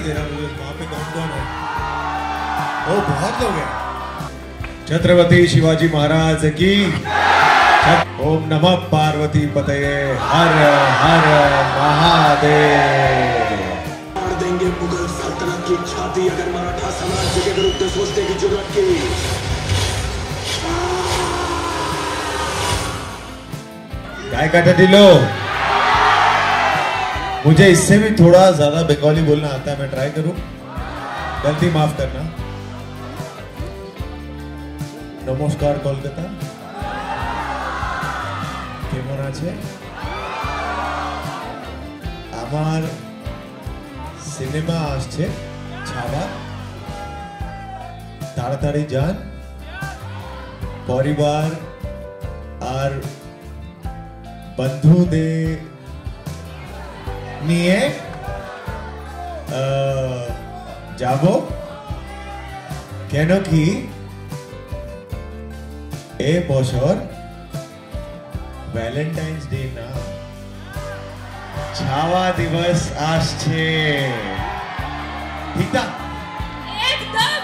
नहीं दे रहा मुझे वहाँ पे कौन कौन है। ओ बहुत लोग हैं। छत्रपति शिवाजी महाराज की। ओम नमः पार्वती पतये हर हर महादेव। फाड़ देंगे मुगल सल्तनत की छाती अगर मराठा साम्राज्य के विरुद्ध सोचने की जुर्रत की। काय कहते ढिलो। मुझे इससे भी थोड़ा ज्यादा बंगाली बोलना आता है, मैं ट्राई करूं, गलती माफ करना। नमस्कार कोलकाता, কেমন আছে? আমার সিনেমা আসছে ছাবা, তাড়াতাড়ি যান। পরিবার আর বন্ধুদের নিয়ে যাব, কেন কি এ বছর ভ্যালেন্টাইন্স ডে না, ছাওয়া দিবস আসছে। ঠিক না? एकदम।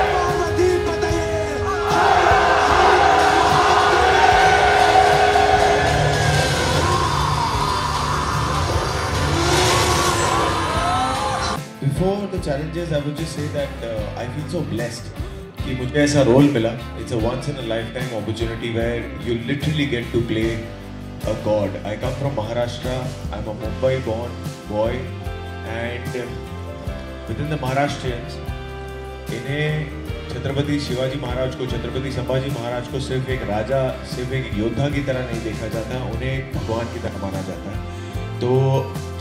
पार्वती पतये। Before the challenges, I would just say that I feel so blessed कि मुझे ऐसा रोल मिला. It's a once in a lifetime opportunity where you literally get to play a god. I come from Maharashtra. I'm a Mumbai born boy, and within the Maharashtrians, इन्हें छत्रपति शिवाजी महाराज को, छत्रपति संभाजी महाराज को सिर्फ एक राजा, सिर्फ एक योद्धा की तरह नहीं देखा जाता, उन्हें एक भगवान की तरह माना जाता है. तो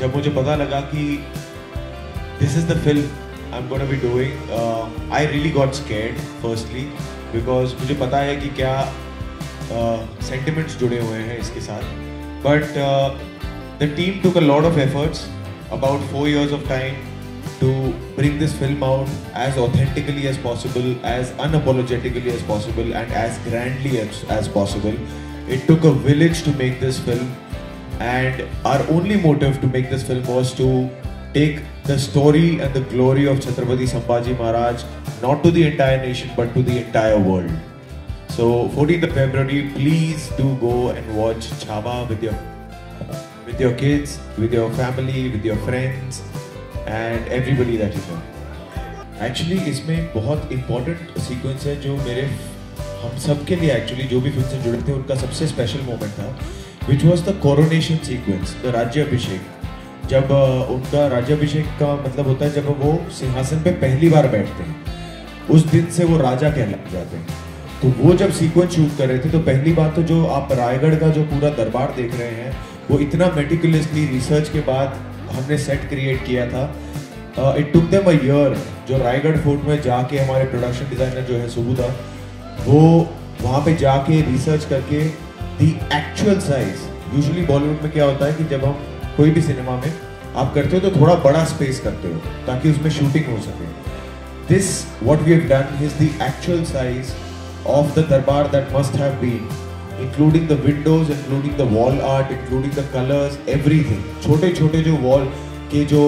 जब मुझे पता लगा कि this is the film I'm going to be doing, I really got scared firstly because मुझे पता है कि क्या sentiments जुड़े हुए हैं इसके साथ. But the team took a lot of efforts, about 4 years of time to bring this film out as authentically as possible, as unapologetically as possible, and as grandly as possible. It took a village to make this film, and our only motive to make this film was to take the story and the glory of Chhatrapati Sambhaji Maharaj not to the entire nation but to the entire world. So 14th of February, please do go and watch Chhaava with your kids, with your family, with your friends and everybody that you know. Actually इसमें एक बहुत important sequence है जो मेरे हम सब के लिए actually जो भी फिल्म से जुड़े थे उनका सबसे special moment था, which was the coronation sequence, the राज्याभिषेक. जब उनका राज्याभिषेक का मतलब होता है जब वो सिंहासन पे पहली बार बैठते हैं, उस दिन से वो राजा कहला जाते हैं. तो वो जब सीक्वेंस शूट कर रहे थे तो पहली बात तो जो आप रायगढ़ का जो पूरा दरबार देख रहे हैं वो इतना मेटिकुलसली रिसर्च के बाद हमने सेट क्रिएट किया था. It took them a year. जो रायगढ़ फोर्ट में जाके हमारे प्रोडक्शन डिजाइनर जो है सुबुदा, वो वहाँ पे जाके रिसर्च करके the actual size. Usually Bollywood में क्या होता है कि जब हम कोई भी सिनेमा में आप करते हो तो थोड़ा बड़ा स्पेस करते हो ताकि उसमें शूटिंग हो सके. This what we have done is the actual size of the durbar that must have been, including the windows, including the wall art, including the colours, everything. छोटे छोटे जो वॉल के जो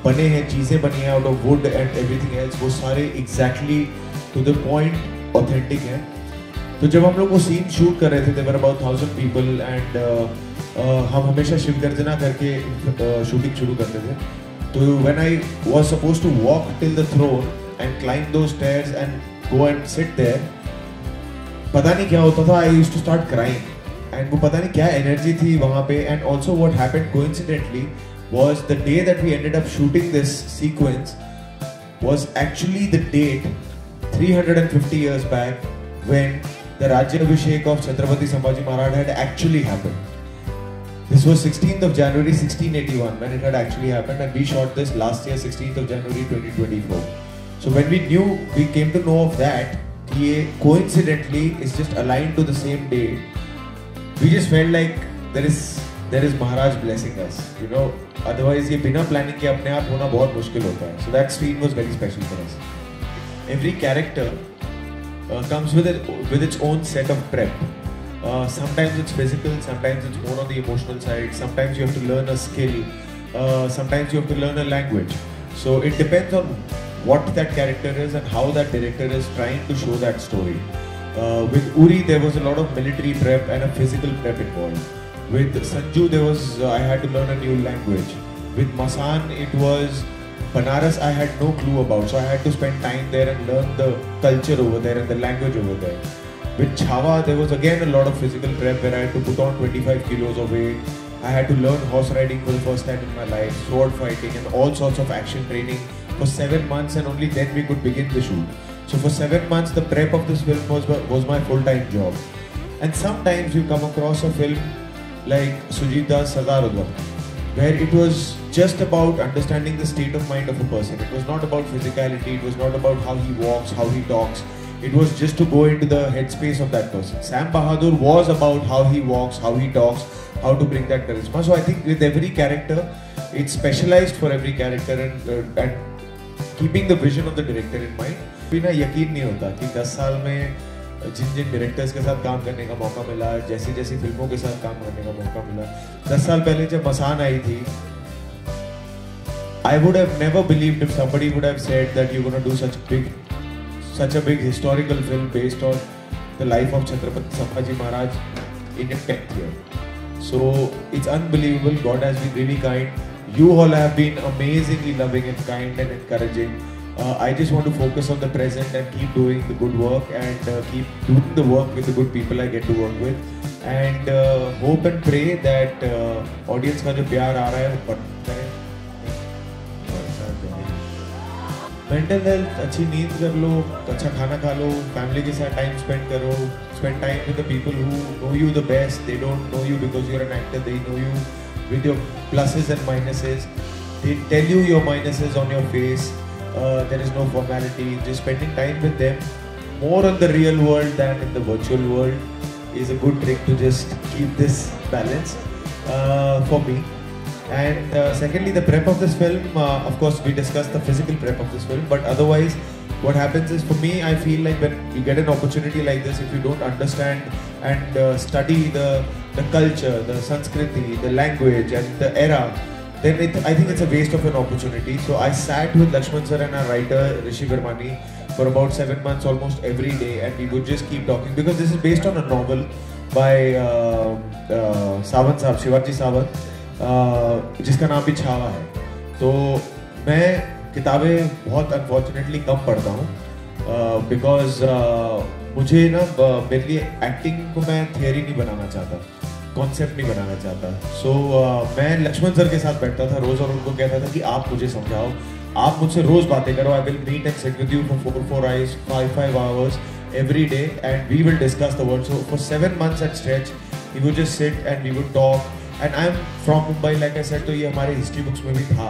बने हैं, चीज़ें बनी हैं out of wood and everything else, वो सारे exactly to the point authentic हैं. तो जब हम लोग वो सीन शूट कर रहे थे, there were about 1000 people and हम हमेशा शिव गर्जना करके शूटिंग शुरू करते थे. तो when I was supposed to walk till the throne and climb those stairs and go and sit there, पता नहीं क्या होता था, I used to start crying. And वो पता नहीं क्या एनर्जी थी वहाँ पे. And also what happened coincidentally was the day that we ended up shooting this sequence was actually the date 350 years back when the Rajyabhishek of Chhatrapati Sambhaji Maharaj had actually happened. This was 16th of January 1681 when it had actually happened, and we shot this last year 16th of January 2024. So when we came to know of that, ये coincidentally is just aligned to the same day. We just felt like there is Maharaj blessing us, you know. Otherwise ये बिना planning के अपने आप होना बहुत मुश्किल होता है. So that scene was very special for us. Every character comes with its own set of prep. Sometimes it's physical, sometimes it's more on the emotional side. Sometimes you have to learn a skill. Sometimes you have to learn a language. So it depends on what that character is and how that director is trying to show that story. With Uri, there was a lot of military prep and a physical prep involved. With Sanju, there was I had to learn a new language. With Masan, it was Banaras I had no clue about, so I had to spend time there and learn the culture over there and the language over there. With Chhawa, there was again a lot of physical prep where I had to put on 25 kilos of weight. I had to learn horse riding for the first time in my life, sword fighting and all sorts of action training for 7 months, and only then we could begin the shoot. So for 7 months, the prep of this film was my full-time job. And sometimes you come across a film like Sujit Das Sardar Udham, where it was just about understanding the state of mind of a person. It was not about physicality, it was not about how he walks, how he talks. It was just to go into the headspace of that person. Sam Bahadur was about how he walks, how he talks, how to bring that charisma. So I think with every character, it's specialized for every character, and keeping the vision of the director in mind. बिना यकीन नहीं होता कि 10 साल में जिन directors के साथ काम करने का मौका मिला, जैसी जैसी फिल्मों के साथ काम करने का मौका मिला. 10 साल पहले जब मसान आई थी, I would have never believed if somebody would have said that you're going to do such a big historical film based on the life of Chhatrapati Sambhaji Maharaj in a 10th year. So it's unbelievable. God has been really kind. You all have been amazingly loving and kind and encouraging. I just want to focus on the present and keep doing the good work and keep doing the work with the good people I get to work with, and hope and pray that audience का जो प्यार आ रहा है वो बढ़ता है. Mental health, अच्छी नींद कर लो, अच्छा खाना खा लो, फैमिली के साथ टाइम स्पेंड करो, spend time with the people who know you the best. They don't know you because you're an actor, they know you with your pluses and minuses. They tell you your minuses on your face. There is no formality. Just spending time with them more on the real world than in the virtual world is a good trick to just keep this balance for me. And secondly, the prep of this film, of course we discussed the physical prep of this film, but otherwise what happens is, for me, I feel like when you get an opportunity like this, if you don't understand and study the culture, the Sanskriti, the language and the era, then I think it's a waste of an opportunity. So I sat with Lakshman sir and our writer Rishi Vermani for about 7 months almost every day, and we would just keep talking, because this is based on a novel by Sawant Sahab, Shivaji Sawant, जिसका नाम भी छावा है. तो मैं किताबें बहुत unfortunately कम पढ़ता हूँ, बिकॉज मुझे ना मेरे लिए एक्टिंग को मैं थियरी नहीं बनाना चाहता, कॉन्सेप्ट नहीं बनाना चाहता. सो मैं लक्ष्मण सर के साथ बैठता था रोज़ और उनको कहता था कि आप मुझे समझाओ, आप मुझसे रोज़ बातें करो. I will meet and sit with you for 4 hours every day and we will discuss the world. So for 7 months at stretch, we would just sit and we would talk. And I'm from Mumbai, like I said, तो ये हमारे history books में भी था.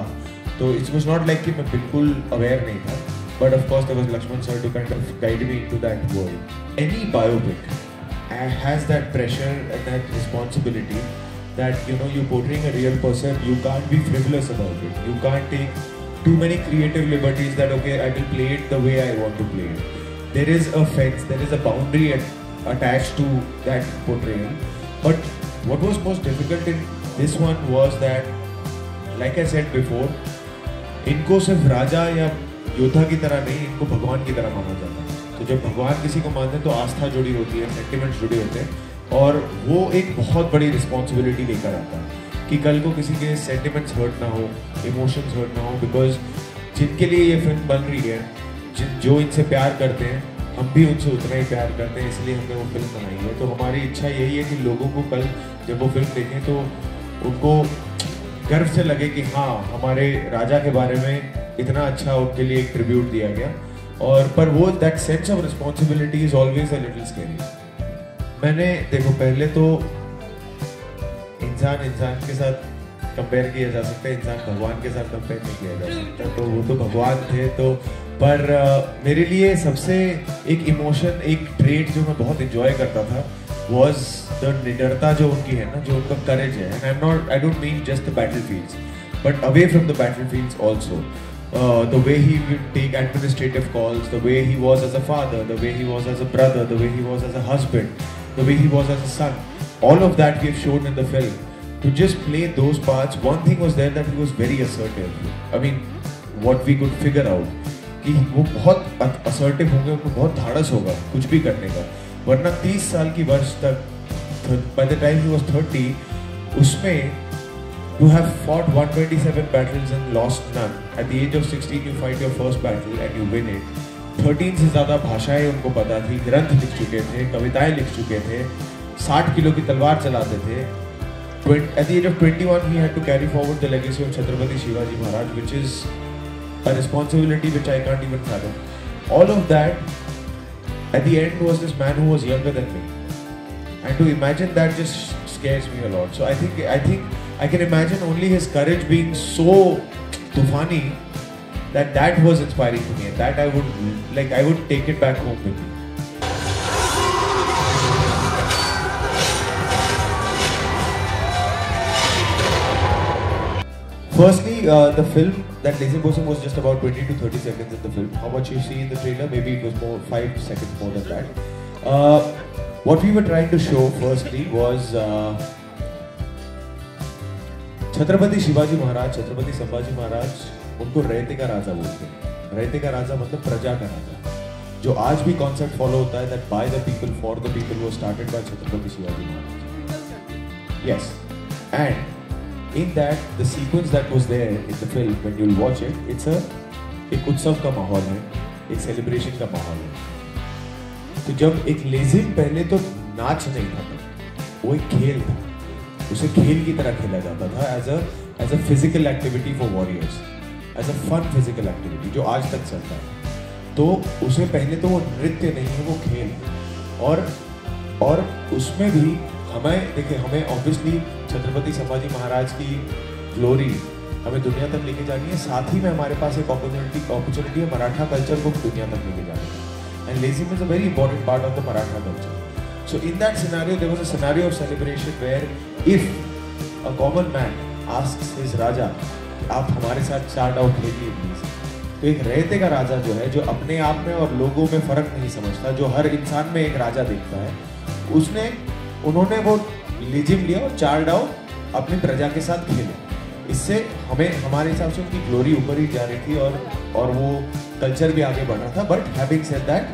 तो it was not like कि मैं बिल्कुल aware नहीं था. But of course there was Lakshman sir to kind of guide me into that world. Any biopic has that pressure and that responsibility that, you know, you're portraying a real person. You can't be frivolous about it. You can't take too many creative liberties that, okay, I will play it the way I want to play it. There is a fence, there is a boundary attached to that portrayal. But what was most difficult in this one was that, like I said before, इनको सिर्फ राजा या योद्धा की तरह नहीं, इनको भगवान की तरह माना जाता है. तो जब भगवान किसी को मानते हैं तो आस्था जुड़ी होती है, सेंटिमेंट्स जुड़े होते हैं, और वो एक बहुत बड़ी रिस्पॉन्सिबिलिटी लेकर आता है कि कल को किसी के सेंटिमेंट्स हर्ट ना हो, इमोशंस हर्ट ना हो. बिकॉज जिनके लिए ये फिल्म बन रही है, जो इनसे प्यार करते हैं, हम भी उनसे उतना ही प्यार करते हैं, इसलिए हमने वो फिल्म बनाई है. तो हमारी इच्छा यही है कि लोगों को कल जब वो फिल्म देखें तो उनको गर्व से लगे कि हाँ, हमारे राजा के बारे में इतना अच्छा उनके लिए एक ट्रिब्यूट दिया गया. और पर वो that sense of responsibility is always a little scary. मैंने देखो, पहले तो इंसान के साथ कंपेयर किया जा सकता है, इंसान भगवान के साथ कंपेयर नहीं किया जा सकता. तो वो तो भगवान थे. तो पर मेरे लिए सबसे एक इमोशन, एक ट्रेट जो मैं बहुत इंजॉय करता था was the निडरता जो उनकी है ना, जो उनका करेज है. And I don't mean just the battlefields, but away from the battlefields also. The way he would take administrative calls, the way he was as a father, the way he was as a brother, the way he was as a husband, the way he was as a son. All of that we have shown in the film. To just play those parts, one thing was there that he was very assertive. I mean, what we could figure out कि वो बहुत assertive होंगे, उनको बहुत धाड़स होगा कुछ भी करने का, वरना 30 साल की वर्ष तक by the time he was 30 उसमें to have fought 127 battles and lost none. At the age of 16 you fight your first battle and you win it. 13 से ज़्यादा भाषाएं उनको पता थी, ग्रंथ लिख चुके थे, कविताएं लिख चुके थे, 60 किलो की तलवार चलाते थे. At the age of 21 he had to carry forward the legacy of Chhatrapati Shivaji Maharaj, which is a responsibility which I can't even fathom. All of that at the end was this man who was younger than me, and to imagine that just scares me a lot. So I think I can imagine only his courage being so tufani that was inspiring to me, and that I would take it back home with me. Firstly, the film, that Lazy Bosom was just about 20 to 30 seconds in the film. How much you see in the trailer, maybe it was more 5 seconds more than that. What we were trying to show firstly was Chhatrapati Shivaji Maharaj, Chhatrapati Sambhaji महाराज, उनको रहते का राजा बोलते हैं. रहते का राजा मतलब प्रजा का राजा, जो आज भी कॉन्सेप्ट फॉलो होता है, that by the people for the people was started by Chhatrapati Shivaji Maharaj. Yes, and in that the sequence that was there in the film, when you'll watch it, it's एक उत्सव का माहौल है, एक सेलिब्रेशन का माहौल है. तो जब एक लेजिम, पहले तो नाच नहीं था, वो एक खेल था, उसे खेल की तरह खेला जाता था as a physical activity for warriors, as a fun physical activity जो आज तक चलता है. तो उसे पहले तो वो नृत्य नहीं है, वो खेल है. और उसमें भी हमें ऑब्वियसली छत्रपति संभाजी महाराज की ग्लोरी हमें दुनिया तक लेके जानी है. साथ ही में हमारे पास एक अपॉर्चुनिटी है मराठा कल्चर को दुनिया तक लेके जाने की. And lezim is a very important part of the Maratha culture. So in that scenario, there was a scenario of celebration where if a common man asks his राजा कि आप हमारे साथ 4 डाव खेलिए प्लीज, तो एक रहते का राजा जो है, जो अपने आप में और लोगों में फर्क नहीं समझता, जो हर इंसान में एक राजा देखता है, उन्होंने वो लेजिम लिया और 4 डाव अपनी प्रजा के साथ खेले. इससे हमारे हिसाब से उनकी ग्लोरी ऊपर ही जा रही थी और वो कल्चर भी आगे बढ़ रहा था. बट हैविंग सेड दैट,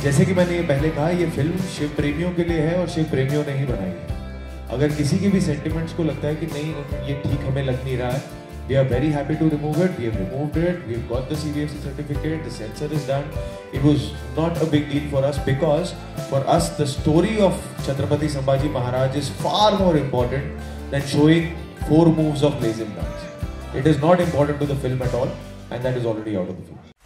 जैसे कि मैंने ये पहले कहा, ये फिल्म शिव प्रेमियों के लिए है और शिव प्रेमियों ने ही बनाई है. अगर किसी की भी सेंटिमेंट्स को लगता है कि नहीं ये ठीक हमें लग नहीं रहा है, we are very happy to remove it. We have removed it, we have got the CBFC certificate, the censor is done. It was not a big deal for us, because for us the story of Chhatrapati Sambhaji Maharaj is far more important than showing 4 moves of Lazim dance. It is not important to the film at all, and that is already out of the film.